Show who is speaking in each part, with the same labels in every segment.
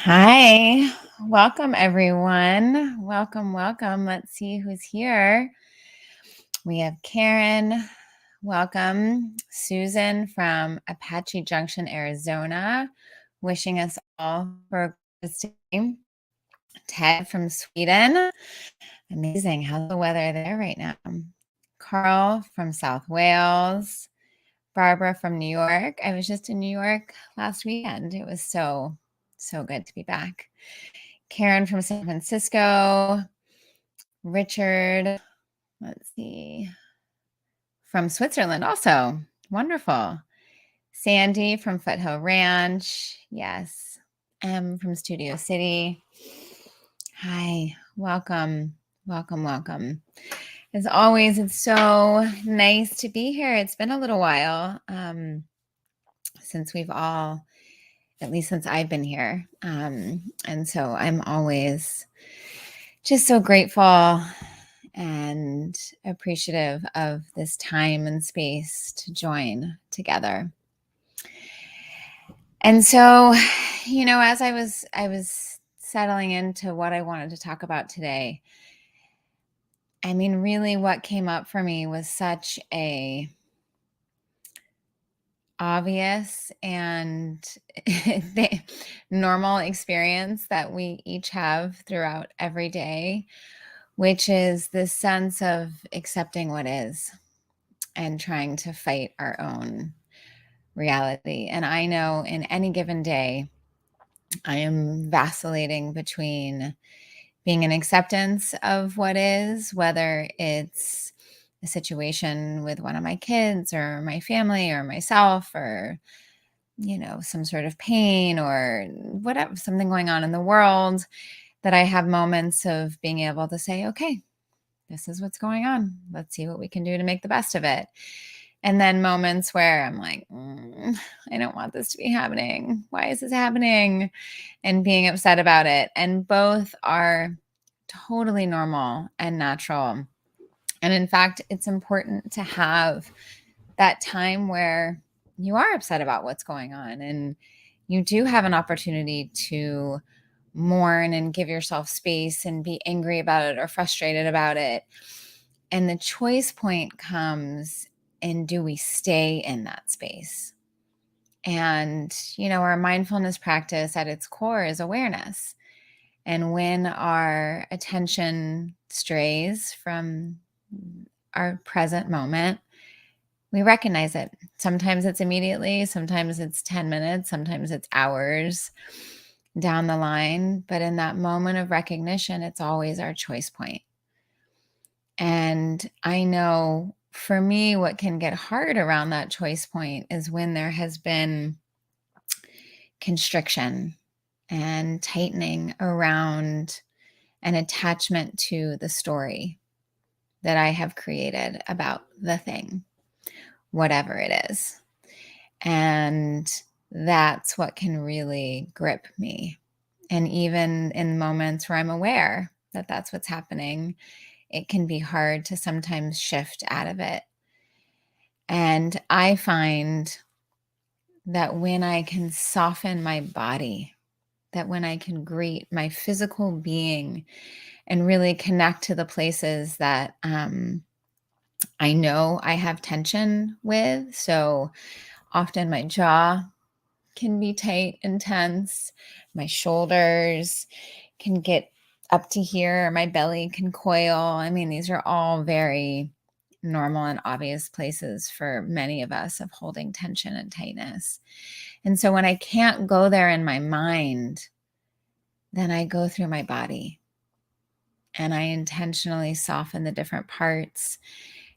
Speaker 1: Hi, welcome everyone. Welcome. Let's see who's here. We have Karen. Welcome. Susan from Apache Junction, Arizona, wishing us all for a good day. Ted from Sweden. Amazing. How's the weather there right now? Carl from South Wales. Barbara from New York. I was just in New York last weekend. It was so good to be back. Karen from San Francisco. Richard, let's see, from Switzerland also. Wonderful. Sandy from Foothill Ranch. Yes. M from Studio City. Hi, welcome. As always, it's so nice to be here. It's been a little while since we've all, at least since I've been here. And so I'm always just so grateful and appreciative of this time and space to join together. And so, as I was settling into what I wanted to talk about today, I mean, really what came up for me was such a obvious and normal experience that we each have throughout every day, which is this sense of accepting what is and trying to fight our own reality. And I know in any given day, I am vacillating between being in acceptance of what is, whether it's a situation with one of my kids or my family or myself or, some sort of pain or whatever, something going on in the world, that I have moments of being able to say, okay, this is what's going on. Let's see what we can do to make the best of it. And then moments where I'm like, I don't want this to be happening. Why is this happening? And being upset about it. And both are totally normal and natural. And in fact, it's important to have that time where you are upset about what's going on and you do have an opportunity to mourn and give yourself space and be angry about it or frustrated about it. And the choice point comes in, do we stay in that space? And, our mindfulness practice at its core is awareness. And when our attention strays from our present moment, we recognize it. Sometimes it's immediately, sometimes it's 10 minutes, sometimes it's hours down the line. But in that moment of recognition, it's always our choice point. And I know for me, what can get hard around that choice point is when there has been constriction and tightening around an attachment to the story that I have created about the thing, whatever it is. And that's what can really grip me. And even in moments where I'm aware that that's what's happening, it can be hard to sometimes shift out of it. And I find that when I can soften my body, that when I can greet my physical being and really connect to the places that I know I have tension with. So often my jaw can be tight and tense. My shoulders can get up to here. My belly can coil. I mean, these are all very normal and obvious places for many of us of holding tension and tightness. And so when I can't go there in my mind, then I go through my body and I intentionally soften the different parts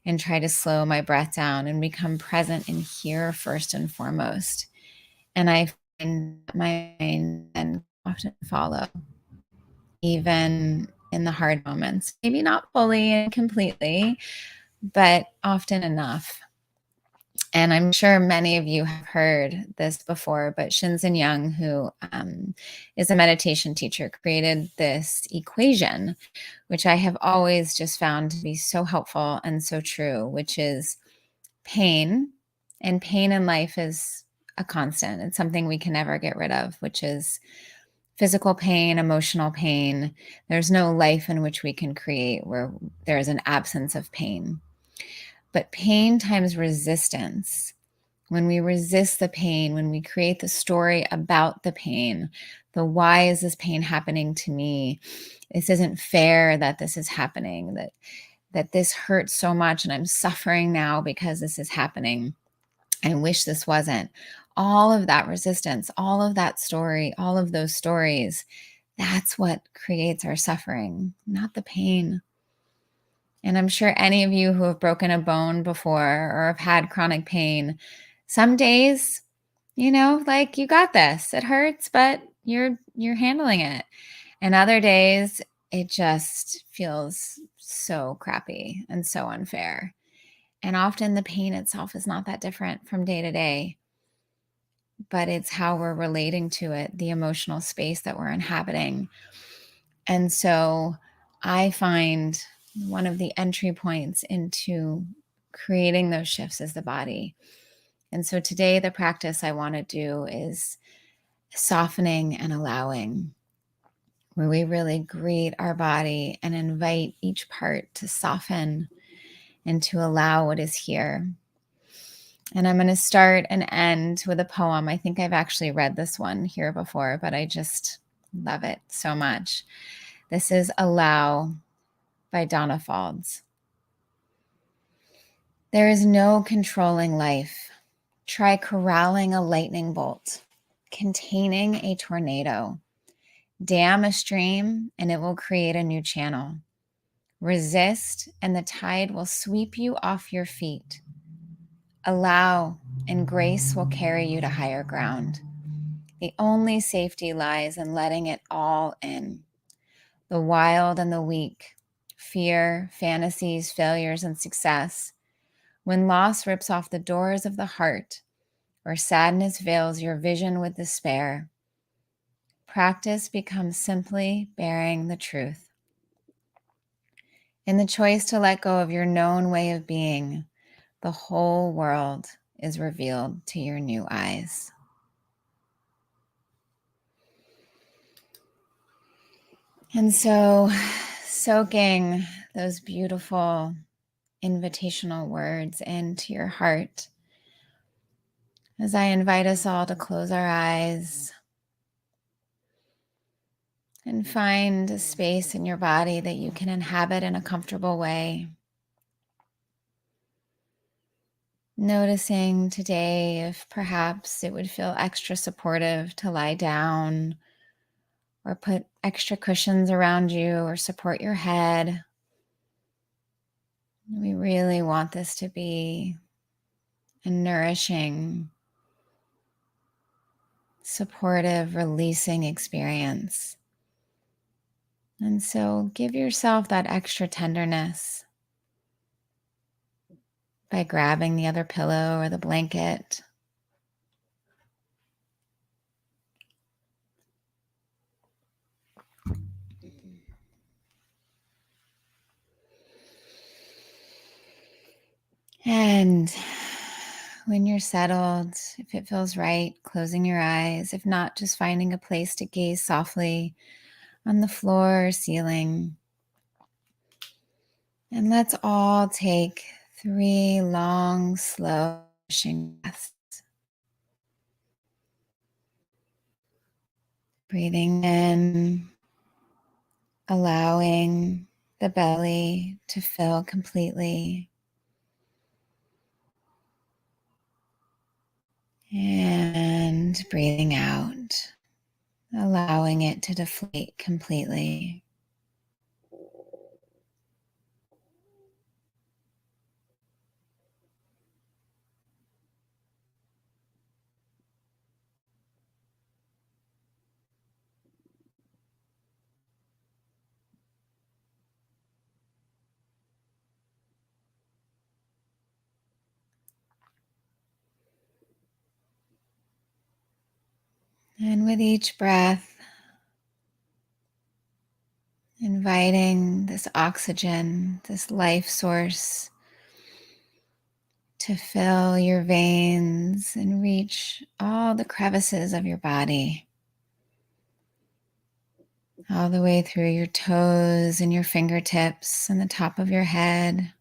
Speaker 1: and try to slow my breath down and become present in here first and foremost. And I find my mind and often follow, even in the hard moments. Maybe not fully and completely, but often enough. And I'm sure many of you have heard this before, but Shinzen Young, who is a meditation teacher, created this equation, which I have always just found to be so helpful and so true, which is pain. And pain in life is a constant. It's something we can never get rid of, which is physical pain, emotional pain. There's no life in which we can create where there is an absence of pain. But pain times resistance, when we resist the pain, when we create the story about the pain, the why is this pain happening to me? This isn't fair that this is happening, that this hurts so much and I'm suffering now because this is happening. I wish this wasn't. All of that resistance, all of that story, all of those stories, that's what creates our suffering, not the pain. And I'm sure any of you who have broken a bone before or have had chronic pain, some days, like you got this. It hurts, but you're handling it. And other days it just feels so crappy and so unfair. And often the pain itself is not that different from day to day, but it's how we're relating to it, the emotional space that we're inhabiting. And so I find one of the entry points into creating those shifts is the body. And so today, the practice I want to do is softening and allowing, where we really greet our body and invite each part to soften and to allow what is here. And I'm going to start and end with a poem. I think I've actually read this one here before, but I just love it so much. This is Allow by Donna Faulds. There is no controlling life. Try corralling a lightning bolt, containing a tornado. Dam a stream and it will create a new channel. Resist and the tide will sweep you off your feet. Allow and grace will carry you to higher ground. The only safety lies in letting it all in. The wild and the weak, fear, fantasies, failures, and success. When loss rips off the doors of the heart, or sadness veils your vision with despair, practice becomes simply bearing the truth. In the choice to let go of your known way of being, the whole world is revealed to your new eyes. And so, soaking those beautiful invitational words into your heart, as I invite us all to close our eyes and find a space in your body that you can inhabit in a comfortable way. Noticing today if perhaps it would feel extra supportive to lie down or put extra cushions around you or support your head. We really want this to be a nourishing, supportive, releasing experience. And so give yourself that extra tenderness by grabbing the other pillow or the blanket. And when you're settled, if it feels right, closing your eyes. If not, just finding a place to gaze softly on the floor or ceiling. And let's all take 3 long, slow, pushing breaths. Breathing in, allowing the belly to fill completely. And breathing out, allowing it to deflate completely. And with each breath, inviting this oxygen, this life source to fill your veins and reach all the crevices of your body. all the way through your toes and your fingertips and the top of your head.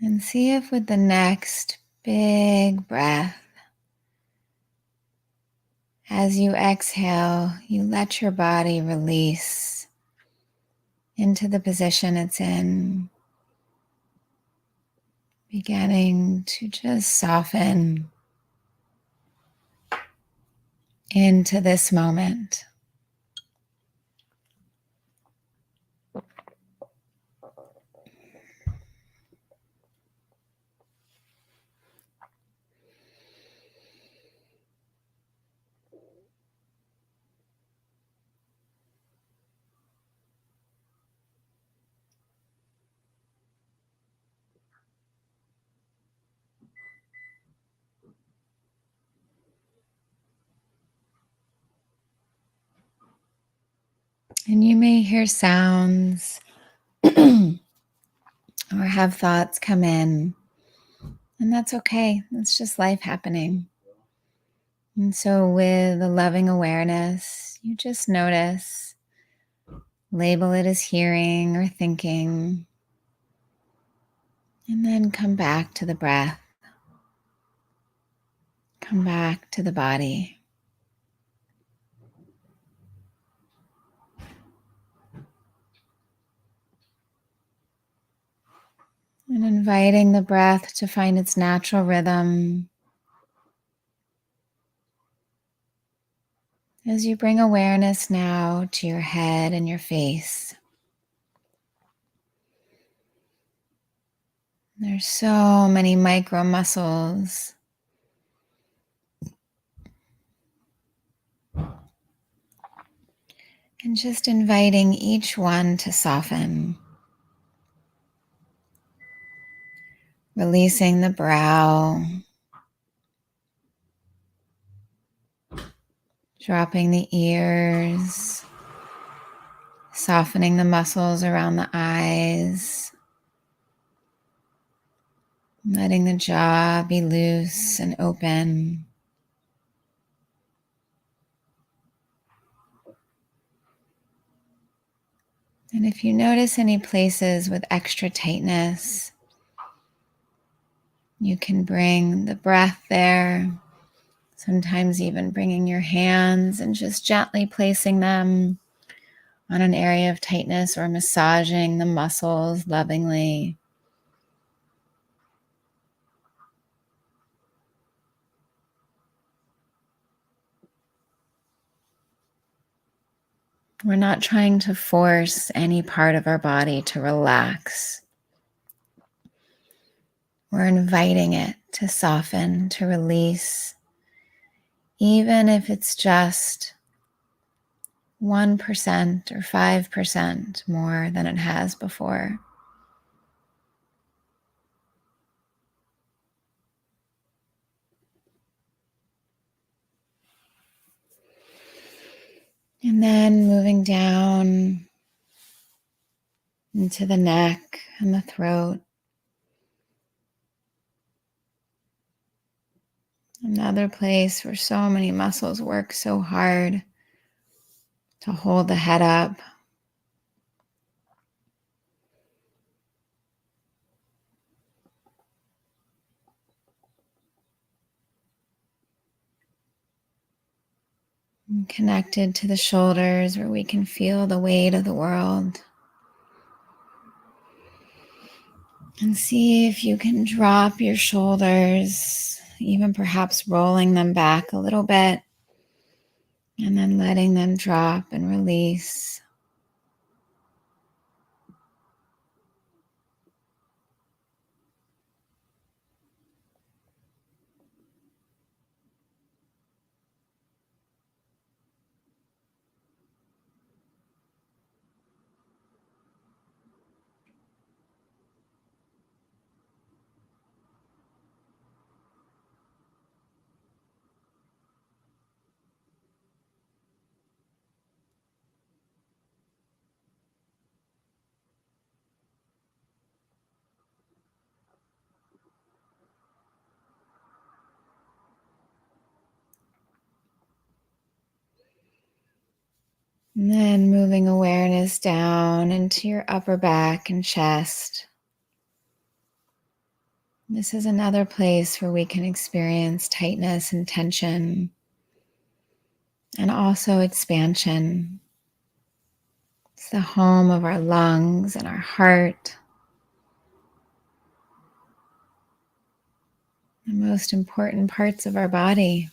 Speaker 1: And see if with the next big breath, as you exhale, you let your body release into the position it's in, beginning to just soften into this moment. And you may hear sounds or have thoughts come in, and that's okay. That's just life happening. And so, with a loving awareness, you just notice, label it as hearing or thinking, and then come back to the breath, come back to the body. And inviting the breath to find its natural rhythm as you bring awareness now to your head and your face. There's so many micro muscles. And just inviting each one to soften. Releasing the brow. Dropping the ears. Softening the muscles around the eyes. Letting the jaw be loose and open. And if you notice any places with extra tightness, you can bring the breath there, sometimes even bringing your hands and just gently placing them on an area of tightness or massaging the muscles lovingly. We're not trying to force any part of our body to relax. We're inviting it to soften, to release, even if it's just 1% or 5% more than it has before. And then moving down into the neck and the throat. Another place where so many muscles work so hard to hold the head up. And connected to the shoulders where we can feel the weight of the world. And see if you can drop your shoulders, even perhaps rolling them back a little bit, and then letting them drop and release. And then moving awareness down into your upper back and chest. This is another place where we can experience tightness and tension, and also expansion. It's the home of our lungs and our heart, the most important parts of our body.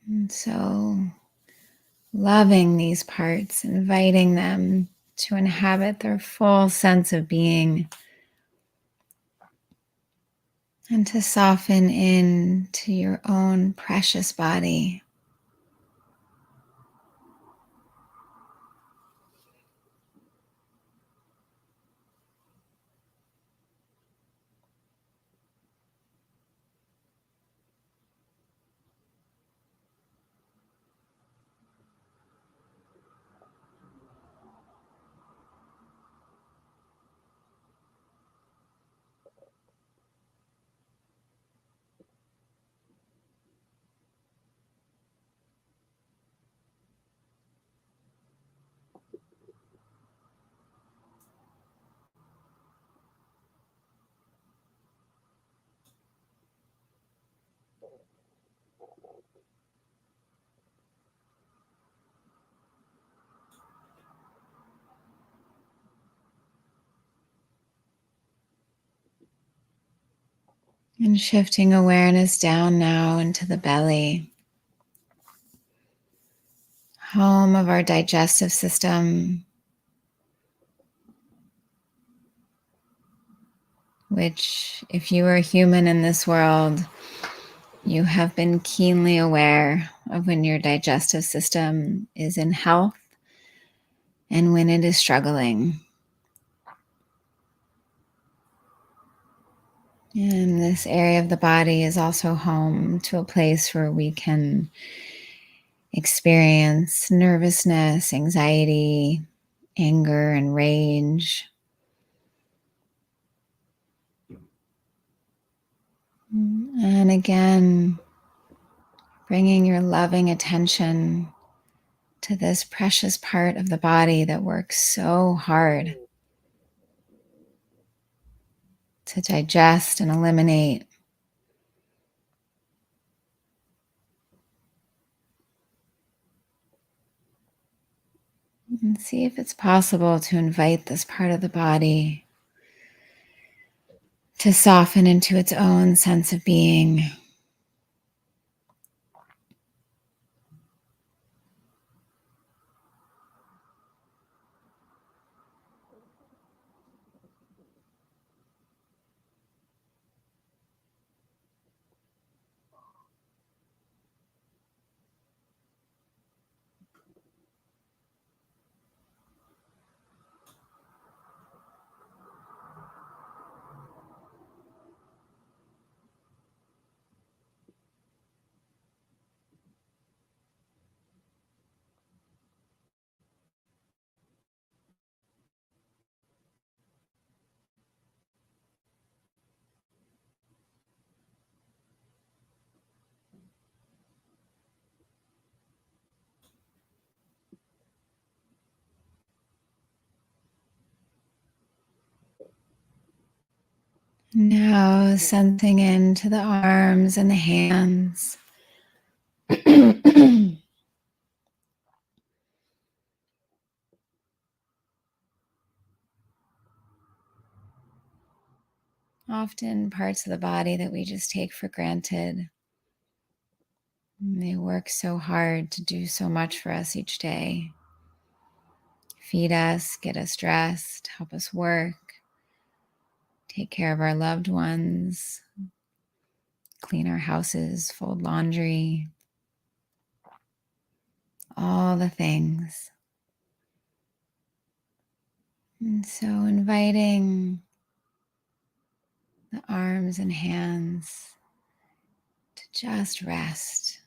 Speaker 1: And so, loving these parts, inviting them to inhabit their full sense of being, and to soften into your own precious body. And shifting awareness down now into the belly, home of our digestive system, which, if you are a human in this world, you have been keenly aware of when your digestive system is in health and when it is struggling. And this area of the body is also home to a place where we can experience nervousness, anxiety, anger, and rage. And again, bringing your loving attention to this precious part of the body that works so hard to digest and eliminate. And see if it's possible to invite this part of the body to soften into its own sense of being. Now sensing into the arms and the hands. Often parts of the body that we just take for granted. They work so hard to do so much for us each day. Feed us, get us dressed, help us work, take care of our loved ones, clean our houses, fold laundry, all the things. And so inviting the arms and hands to just rest.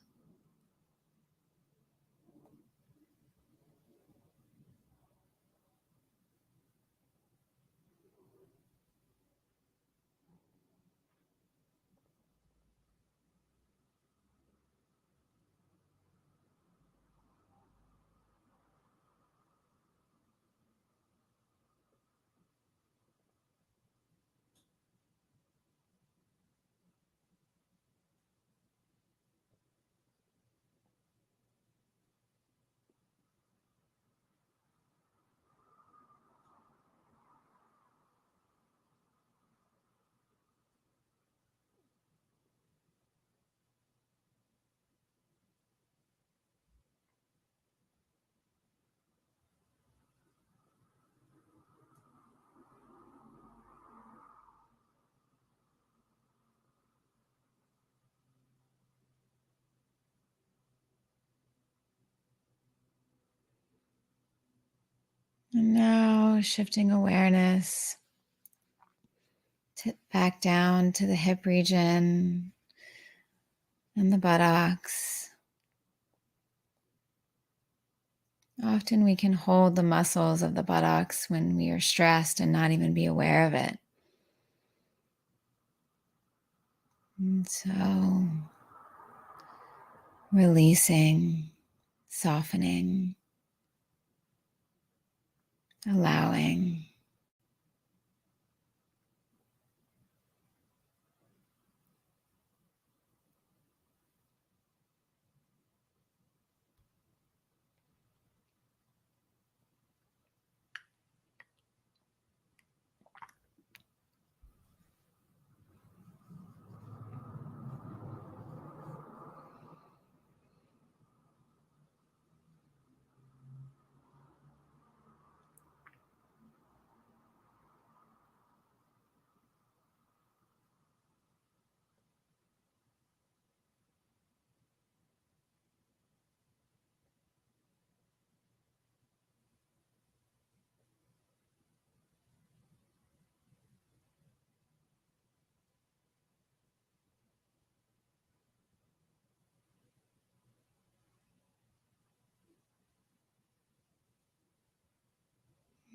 Speaker 1: And now shifting awareness back down to the hip region and the buttocks. Often we can hold the muscles of the buttocks when we are stressed and not even be aware of it. And so releasing, softening, allowing.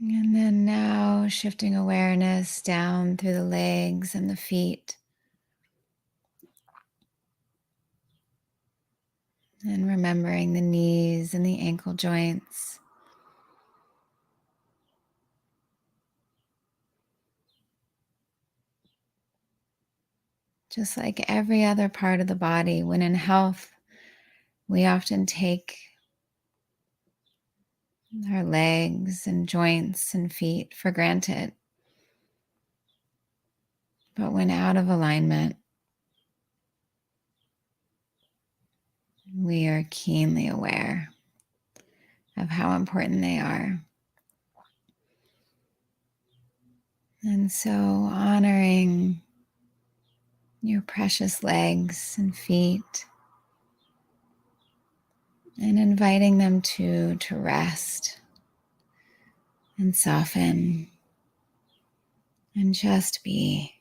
Speaker 1: And then now shifting awareness down through the legs and the feet. And remembering the knees and the ankle joints. Just like every other part of the body, when in health, we often take our legs and joints and feet for granted. But when out of alignment, we are keenly aware of how important they are. And so honoring your precious legs and feet and inviting them to rest and soften and just be.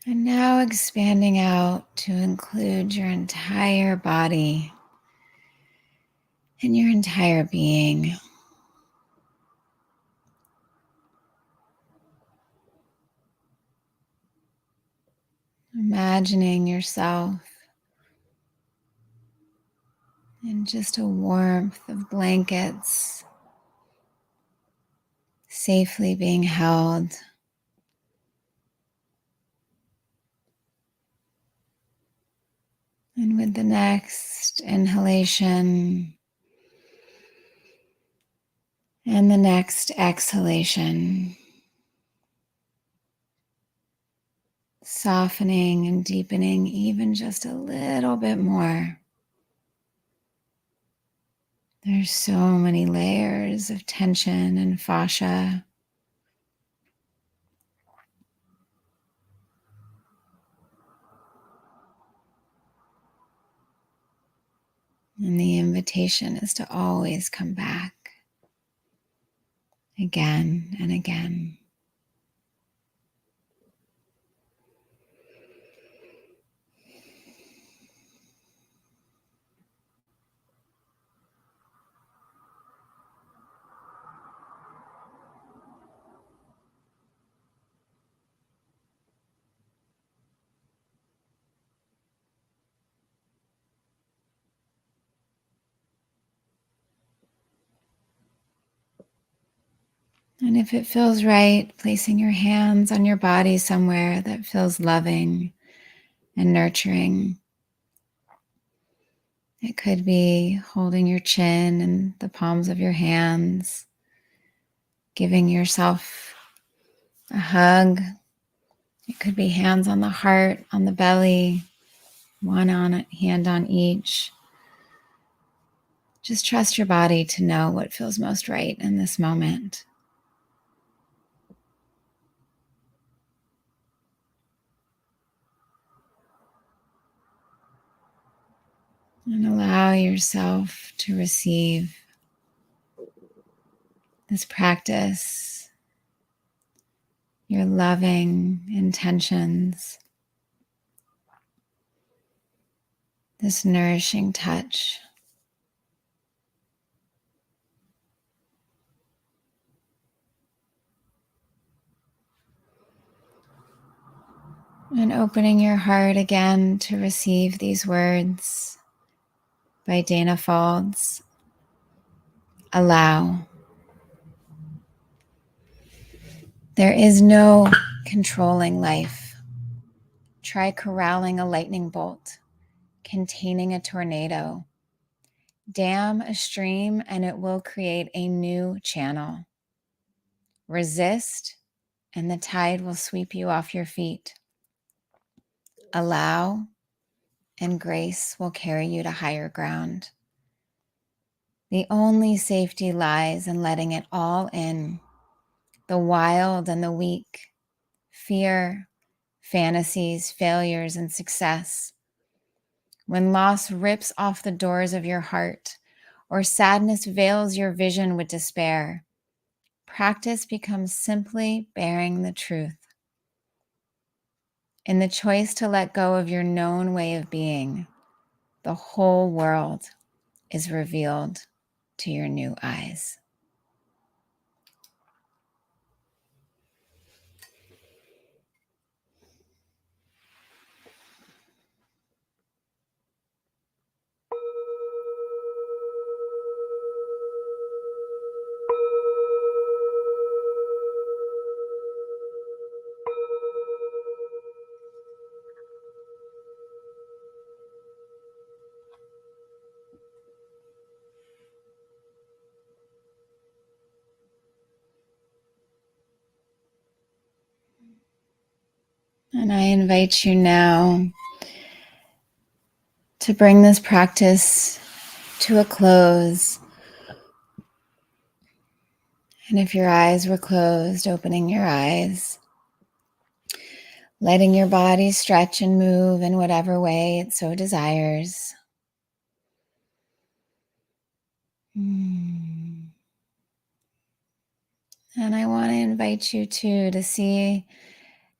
Speaker 1: And now expanding out to include your entire body and your entire being. Imagining yourself in just a warmth of blankets, safely being held. And with the next inhalation and the next exhalation, softening and deepening even just a little bit more. There's so many layers of tension and fascia. And the invitation is to always come back again and again. And if it feels right, placing your hands on your body somewhere that feels loving and nurturing. It could be holding your chin in the palms of your hands, giving yourself a hug. It could be hands on the heart, on the belly, hand on each. Just trust your body to know what feels most right in this moment. And allow yourself to receive this practice, your loving intentions, this nourishing touch. And opening your heart again to receive these words by Dana Faulds. Allow. There is no controlling life. Try corralling a lightning bolt, containing a tornado. Dam a stream and it will create a new channel. Resist and the tide will sweep you off your feet. Allow and grace will carry you to higher ground. The only safety lies in letting it all in. The wild and the weak, fear, fantasies, failures, and success. When loss rips off the doors of your heart, or sadness veils your vision with despair, practice becomes simply bearing the truth. In the choice to let go of your known way of being, the whole world is revealed to your new eyes. And I invite you now to bring this practice to a close. And if your eyes were closed, opening your eyes, letting your body stretch and move in whatever way it so desires. And I want to invite you too to see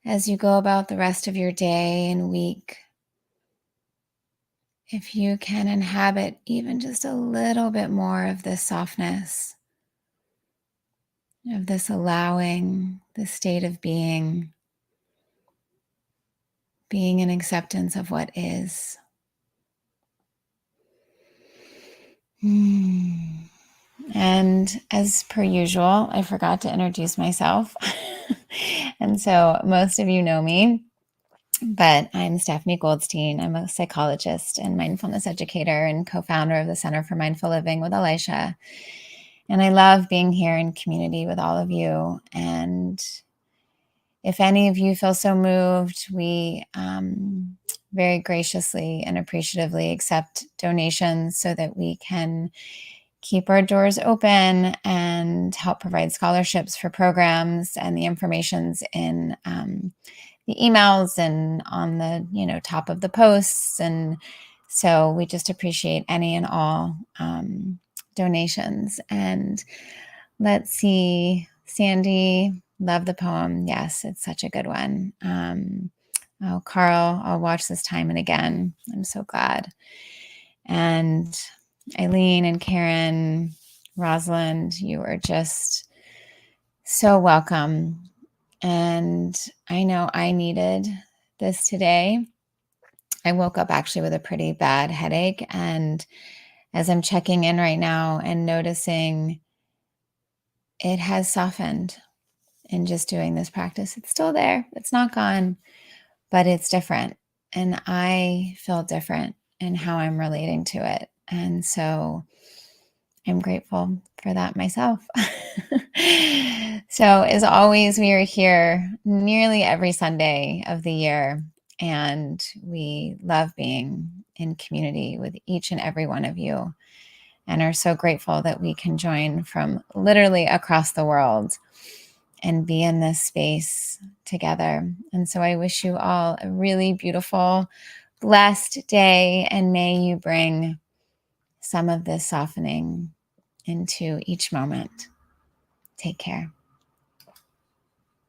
Speaker 1: as you go about the rest of your day and week, if you can inhabit even just a little bit more of this softness, of this allowing, this state of being in acceptance of what is. And as per usual, I forgot to introduce myself. And so most of you know me, but I'm Stefanie Goldstein. I'm a psychologist and mindfulness educator and co-founder of the Center for Mindful Living with Elisha. And I love being here in community with all of you. And if any of you feel so moved, we very graciously and appreciatively accept donations so that we can keep our doors open and help provide scholarships for programs. And the information's in the emails and on the top of the posts. And so we just appreciate any and all donations. And let's see, Sandy, love the poem. Yes, it's such a good one. Oh, Carl, I'll watch this time and again. I'm so glad. And Eileen and Karen, Rosalind, you are just so welcome. And I know I needed this today. I woke up actually with a pretty bad headache. And as I'm checking in right now and noticing it has softened in just doing this practice, it's still there. It's not gone, but it's different. And I feel different in how I'm relating to it. And so I'm grateful for that myself. So as always, we are here nearly every Sunday of the year, and we love being in community with each and every one of you, and are so grateful that we can join from literally across the world and be in this space together. And so I wish you all a really beautiful, blessed day, and may you bring some of this softening into each moment. Take care.